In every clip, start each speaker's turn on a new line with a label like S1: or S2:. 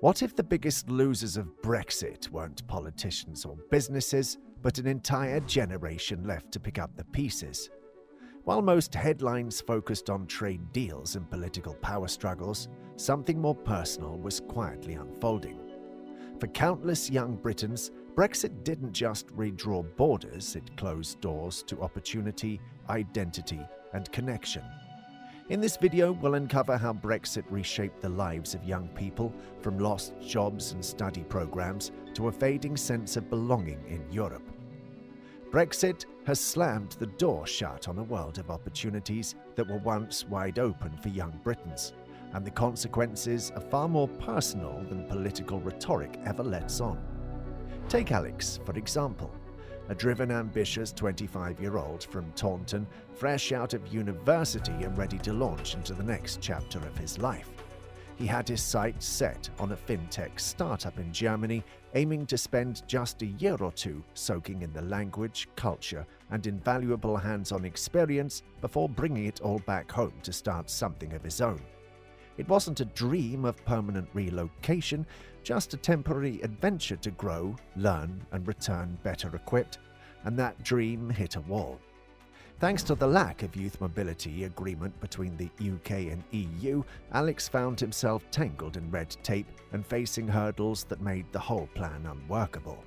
S1: What if the biggest losers of Brexit weren't politicians or businesses, but an entire generation left to pick up the pieces? While most headlines focused on trade deals and political power struggles, something more personal was quietly unfolding. For countless young Britons, Brexit didn't just redraw borders, it closed doors to opportunity, identity, and connection. In this video, we'll uncover how Brexit reshaped the lives of young people, from lost jobs and study programs to a fading sense of belonging in Europe. Brexit has slammed the door shut on a world of opportunities that were once wide open for young Britons, and the consequences are far more personal than political rhetoric ever lets on. Take Alex, for example. A driven, ambitious 25-year-old from Taunton, fresh out of university and ready to launch into the next chapter of his life. He had his sights set on a fintech startup in Germany, aiming to spend just a year or two soaking in the language, culture, and invaluable hands-on experience before bringing it all back home to start something of his own. It wasn't a dream of permanent relocation, just a temporary adventure to grow, learn, and return better equipped, and that dream hit a wall. Thanks to the lack of youth mobility agreement between the UK and EU, Alex found himself tangled in red tape and facing hurdles that made the whole plan unworkable.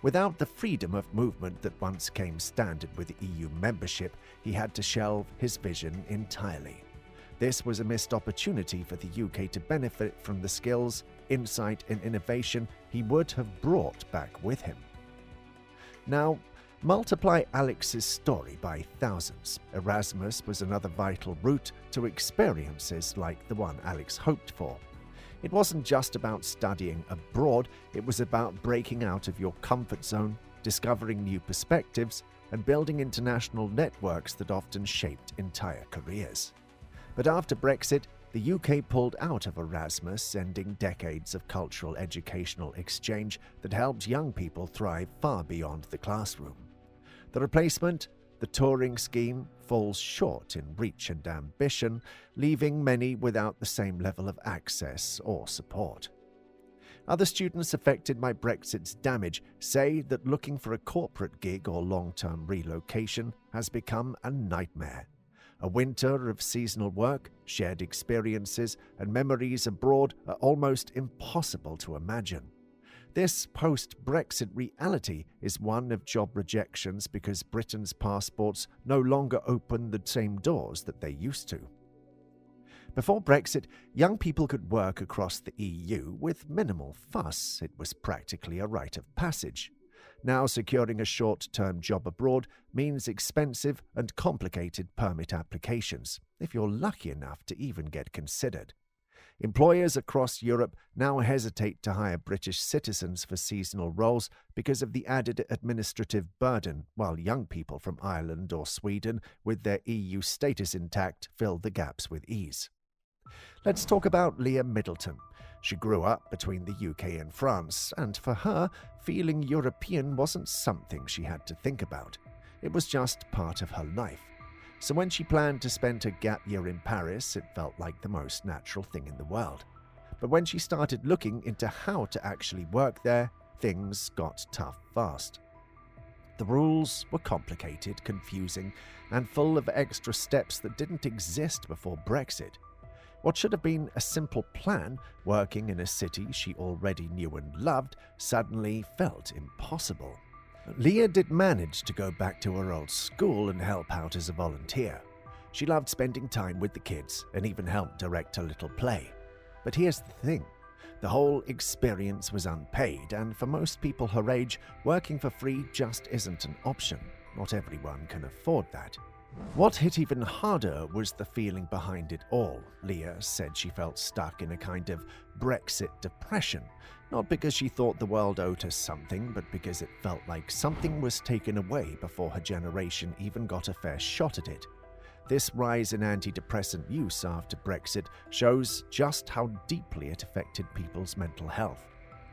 S1: Without the freedom of movement that once came standard with EU membership, he had to shelve his vision entirely. This was a missed opportunity for the UK to benefit from the skills, insight, and innovation he would have brought back with him. Now, multiply Alex's story by thousands. Erasmus was another vital route to experiences like the one Alex hoped for. It wasn't just about studying abroad, it was about breaking out of your comfort zone, discovering new perspectives, and building international networks that often shaped entire careers. But after Brexit, the UK pulled out of Erasmus, ending decades of cultural educational exchange that helped young people thrive far beyond the classroom. The replacement, the touring scheme, falls short in reach and ambition, leaving many without the same level of access or support. Other students affected by Brexit's damage say that looking for a corporate gig or long-term relocation has become a nightmare. A winter of seasonal work, shared experiences, and memories abroad are almost impossible to imagine. This post-Brexit reality is one of job rejections because Britain's passports no longer open the same doors that they used to. Before Brexit, young people could work across the EU with minimal fuss. It was practically a rite of passage. Now, securing a short-term job abroad means expensive and complicated permit applications, if you're lucky enough to even get considered. Employers across Europe now hesitate to hire British citizens for seasonal roles because of the added administrative burden, while young people from Ireland or Sweden, with their EU status intact, fill the gaps with ease. Let's talk about Leah Middleton. She grew up between the UK and France, and for her, feeling European wasn't something she had to think about. It was just part of her life. So when she planned to spend her gap year in Paris, it felt like the most natural thing in the world. But when she started looking into how to actually work there, things got tough fast. The rules were complicated, confusing, and full of extra steps that didn't exist before Brexit. What should have been a simple plan, working in a city she already knew and loved, suddenly felt impossible. Leah did manage to go back to her old school and help out as a volunteer. She loved spending time with the kids and even helped direct a little play. But here's the thing. The whole experience was unpaid, and for most people her age, working for free just isn't an option. Not everyone can afford that. What hit even harder was the feeling behind it all. Leah said she felt stuck in a kind of Brexit depression, not because she thought the world owed her something, but because it felt like something was taken away before her generation even got a fair shot at it. This rise in antidepressant use after Brexit shows just how deeply it affected people's mental health.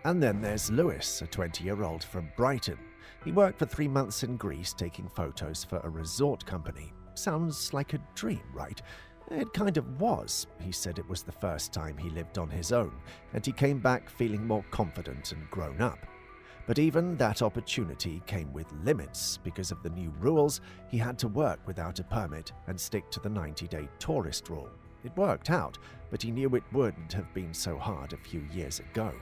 S1: And then there's Lewis, a 20-year-old from Brighton. He worked for 3 months in Greece taking photos for a resort company. Sounds like a dream, right? It kind of was. He said it was the first time he lived on his own, and he came back feeling more confident and grown up. But even that opportunity came with limits. Because of the new rules, he had to work without a permit and stick to the 90-day tourist rule. It worked out, but he knew it wouldn't have been so hard a few years ago.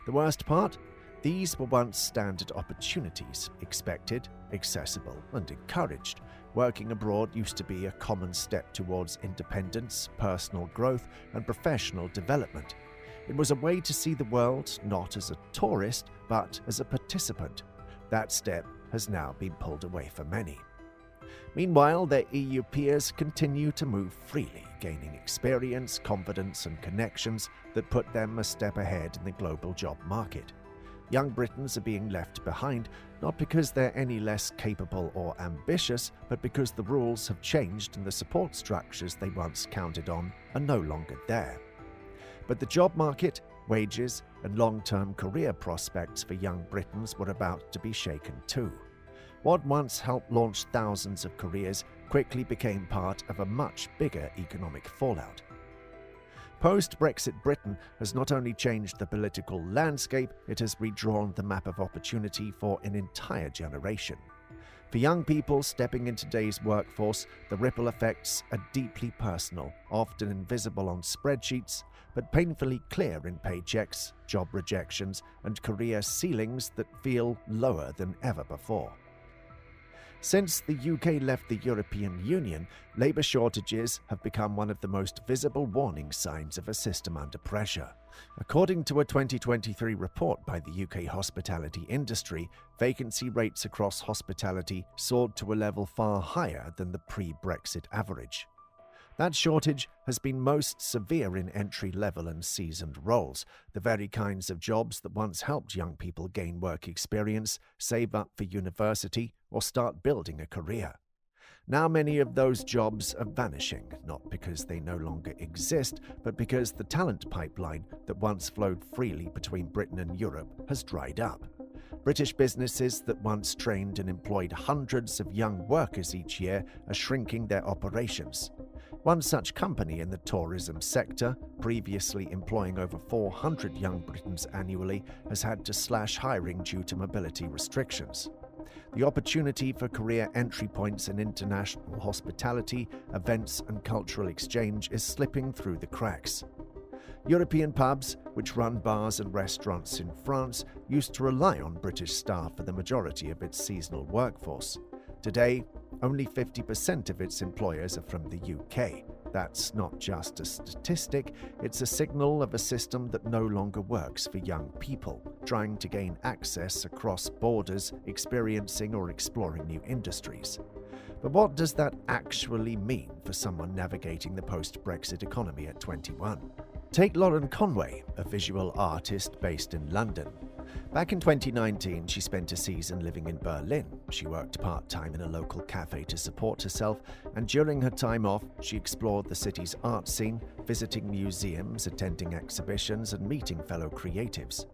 S1: The worst part? These were once standard opportunities, expected, accessible, and encouraged. Working abroad used to be a common step towards independence, personal growth, and professional development. It was a way to see the world not as a tourist, but as a participant. That step has now been pulled away for many. Meanwhile, their EU peers continue to move freely, gaining experience, confidence, and connections that put them a step ahead in the global job market. Young Britons are being left behind, not because they're any less capable or ambitious, but because the rules have changed and the support structures they once counted on are no longer there. But the job market, wages, and long-term career prospects for young Britons were about to be shaken too. What once helped launch thousands of careers quickly became part of a much bigger economic fallout. Post-Brexit Britain has not only changed the political landscape, it has redrawn the map of opportunity for an entire generation. For young people stepping into today's workforce, the ripple effects are deeply personal, often invisible on spreadsheets, but painfully clear in paychecks, job rejections, and career ceilings that feel lower than ever before. Since the UK left the European Union, labour shortages have become one of the most visible warning signs of a system under pressure. According to a 2023 report by the UK hospitality industry, vacancy rates across hospitality soared to a level far higher than the pre-Brexit average. That shortage has been most severe in entry-level and seasoned roles, the very kinds of jobs that once helped young people gain work experience, save up for university, or start building a career. Now many of those jobs are vanishing, not because they no longer exist, but because the talent pipeline that once flowed freely between Britain and Europe has dried up. British businesses that once trained and employed hundreds of young workers each year are shrinking their operations. One such company in the tourism sector, previously employing over 400 young Britons annually, has had to slash hiring due to mobility restrictions. The opportunity for career entry points in international hospitality, events, and cultural exchange is slipping through the cracks. European pubs, which run bars and restaurants in France, used to rely on British staff for the majority of its seasonal workforce. Today, only 50% of its employers are from the UK. That's not just a statistic, it's a signal of a system that no longer works for young people, trying to gain access across borders, experiencing or exploring new industries. But what does that actually mean for someone navigating the post-Brexit economy at 21? Take Lauren Conway, a visual artist based in London. Back in 2019, she spent a season living in Berlin. She worked part-time in a local cafe to support herself, and during her time off, she explored the city's art scene, visiting museums, attending exhibitions, and meeting fellow creatives.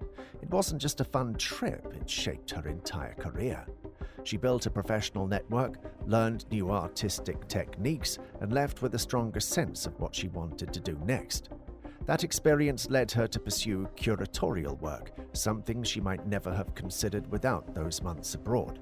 S1: It wasn't just a fun trip, it shaped her entire career. She built a professional network, learned new artistic techniques, and left with a stronger sense of what she wanted to do next. That experience led her to pursue curatorial work, something she might never have considered without those months abroad.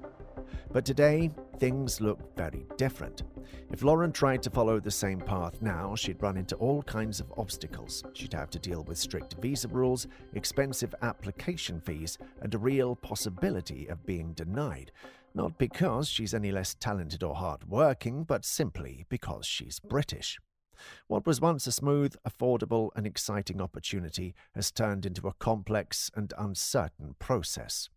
S1: But today, things look very different. If Lauren tried to follow the same path now, she'd run into all kinds of obstacles. She'd have to deal with strict visa rules, expensive application fees, and a real possibility of being denied. Not because she's any less talented or hard-working, but simply because she's British. What was once a smooth, affordable, and exciting opportunity has turned into a complex and uncertain process.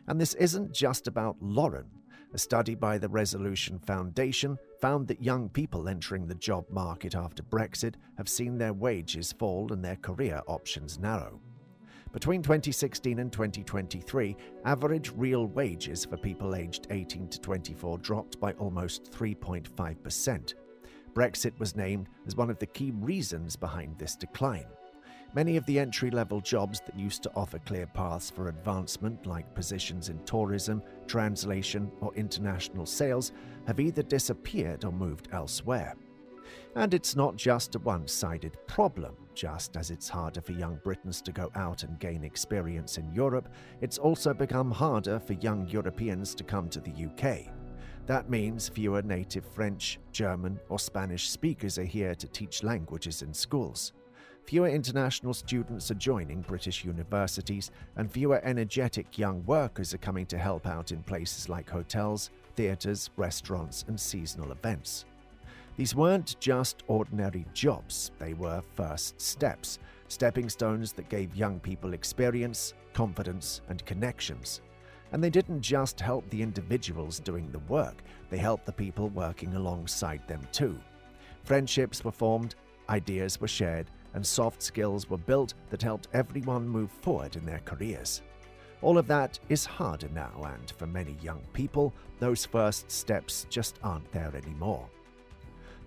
S1: And this isn't just about Lauren. A study by the Resolution Foundation found that young people entering the job market after Brexit have seen their wages fall and their career options narrow. Between 2016 and 2023, average real wages for people aged 18 to 24 dropped by almost 3.5%. Brexit was named as one of the key reasons behind this decline. Many of the entry-level jobs that used to offer clear paths for advancement, like positions in tourism, translation, or international sales, have either disappeared or moved elsewhere. And it's not just a one-sided problem. Just as it's harder for young Britons to go out and gain experience in Europe, it's also become harder for young Europeans to come to the UK. That means fewer native French, German, or Spanish speakers are here to teach languages in schools. Fewer international students are joining British universities, and fewer energetic young workers are coming to help out in places like hotels, theatres, restaurants, and seasonal events. These weren't just ordinary jobs, they were first steps, stepping stones that gave young people experience, confidence, and connections. And they didn't just help the individuals doing the work, they helped the people working alongside them too. Friendships were formed, ideas were shared, and soft skills were built that helped everyone move forward in their careers. All of that is harder now, and for many young people, those first steps just aren't there anymore.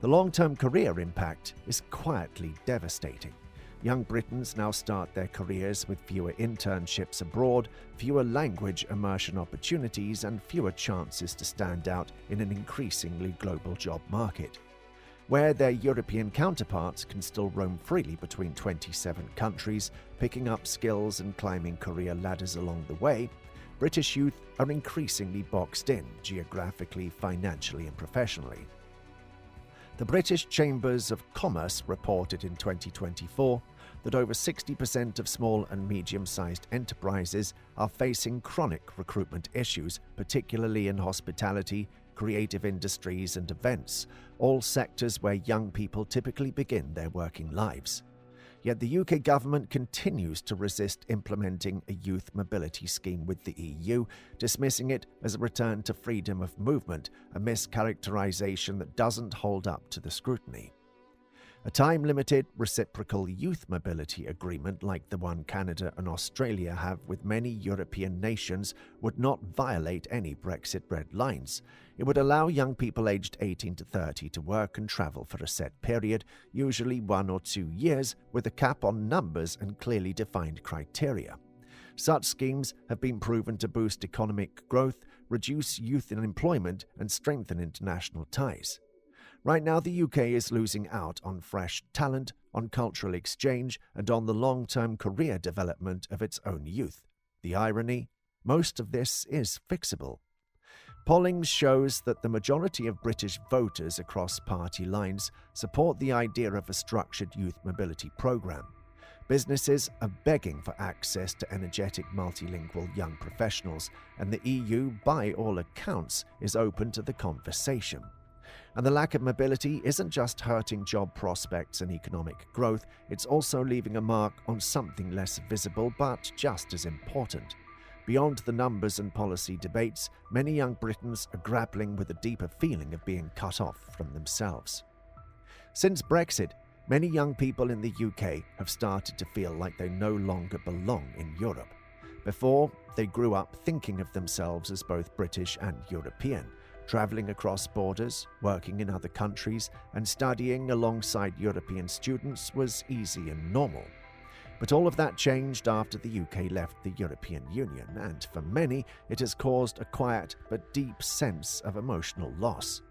S1: The long-term career impact is quietly devastating. Young Britons now start their careers with fewer internships abroad, fewer language immersion opportunities, and fewer chances to stand out in an increasingly global job market. Where their European counterparts can still roam freely between 27 countries, picking up skills and climbing career ladders along the way, British youth are increasingly boxed in geographically, financially, and professionally. The British Chambers of Commerce reported in 2024 that over 60% of small and medium-sized enterprises are facing chronic recruitment issues, particularly in hospitality, creative industries, and events, all sectors where young people typically begin their working lives. Yet the UK government continues to resist implementing a youth mobility scheme with the EU, dismissing it as a return to freedom of movement, a mischaracterization that doesn't hold up to the scrutiny. A time-limited reciprocal youth mobility agreement like the one Canada and Australia have with many European nations would not violate any Brexit red lines. It would allow young people aged 18 to 30 to work and travel for a set period, usually 1 or 2 years, with a cap on numbers and clearly defined criteria. Such schemes have been proven to boost economic growth, reduce youth unemployment, and strengthen international ties. Right now, the UK is losing out on fresh talent, on cultural exchange, and on the long-term career development of its own youth. The irony? Most of this is fixable. Polling shows that the majority of British voters across party lines support the idea of a structured youth mobility programme. Businesses are begging for access to energetic multilingual young professionals, and the EU, by all accounts, is open to the conversation. And the lack of mobility isn't just hurting job prospects and economic growth, it's also leaving a mark on something less visible but just as important. Beyond the numbers and policy debates, many young Britons are grappling with a deeper feeling of being cut off from themselves. Since Brexit, many young people in the UK have started to feel like they no longer belong in Europe. Before, they grew up thinking of themselves as both British and European. Traveling across borders, working in other countries, and studying alongside European students was easy and normal. But all of that changed after the UK left the European Union, and for many, it has caused a quiet but deep sense of emotional loss.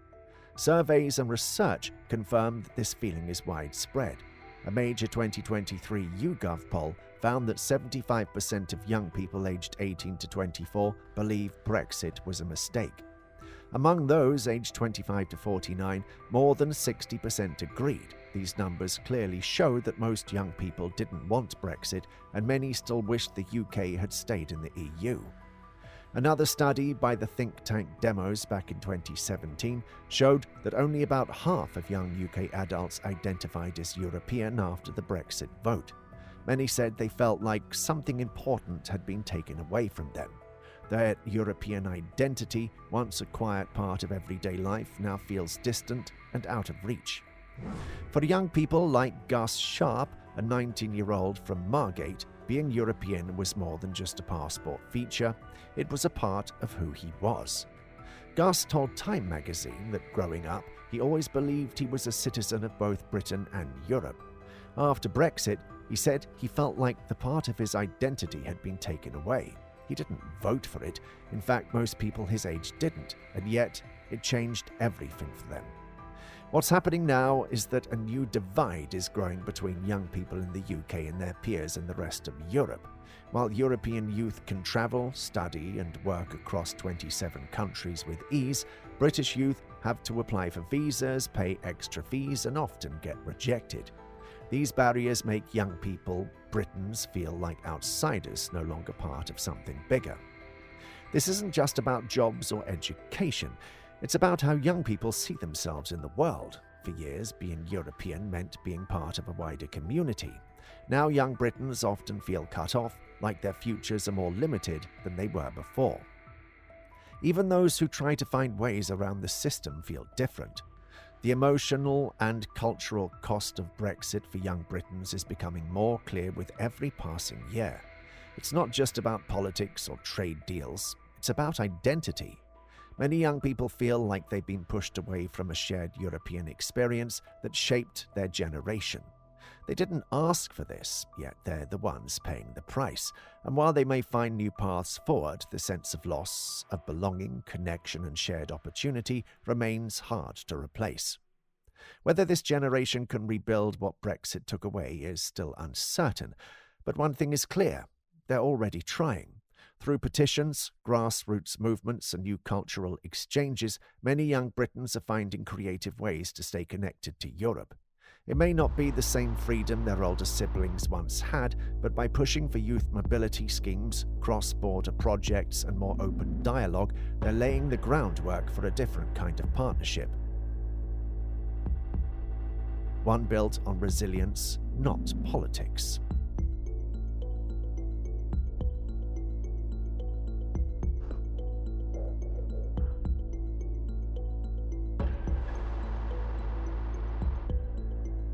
S1: Surveys and research confirm that this feeling is widespread. A major 2023 YouGov poll found that 75% of young people aged 18 to 24 believe Brexit was a mistake. Among those aged 25 to 49, more than 60% agreed. These numbers clearly show that most young people didn't want Brexit, and many still wished the UK had stayed in the EU. Another study by the think tank Demos back in 2017 showed that only about half of young UK adults identified as European after the Brexit vote. Many said they felt like something important had been taken away from them. Their European identity, once a quiet part of everyday life, now feels distant and out of reach. For young people like Gus Sharp, a 19-year-old from Margate, being European was more than just a passport feature, it was a part of who he was. Gus told Time magazine that growing up, he always believed he was a citizen of both Britain and Europe. After Brexit, he said he felt like the part of his identity had been taken away. He didn't vote for it. In fact, most people his age didn't, and yet it changed everything for them. What's happening now is that a new divide is growing between young people in the UK and their peers in the rest of Europe. While European youth can travel, study, and work across 27 countries with ease, British youth have to apply for visas, pay extra fees, and often get rejected. These barriers make young people, Britons, feel like outsiders, no longer part of something bigger. This isn't just about jobs or education. It's about how young people see themselves in the world. For years, being European meant being part of a wider community. Now young Britons often feel cut off, like their futures are more limited than they were before. Even those who try to find ways around the system feel different. The emotional and cultural cost of Brexit for young Britons is becoming more clear with every passing year. It's not just about politics or trade deals, it's about identity. Many young people feel like they've been pushed away from a shared European experience that shaped their generation. They didn't ask for this, yet they're the ones paying the price. And while they may find new paths forward, the sense of loss, of belonging, connection, and shared opportunity remains hard to replace. Whether this generation can rebuild what Brexit took away is still uncertain, but one thing is clear: they're already trying. Through petitions, grassroots movements, and new cultural exchanges, many young Britons are finding creative ways to stay connected to Europe. It may not be the same freedom their older siblings once had, but by pushing for youth mobility schemes, cross-border projects, and more open dialogue, they're laying the groundwork for a different kind of partnership. One built on resilience, not politics.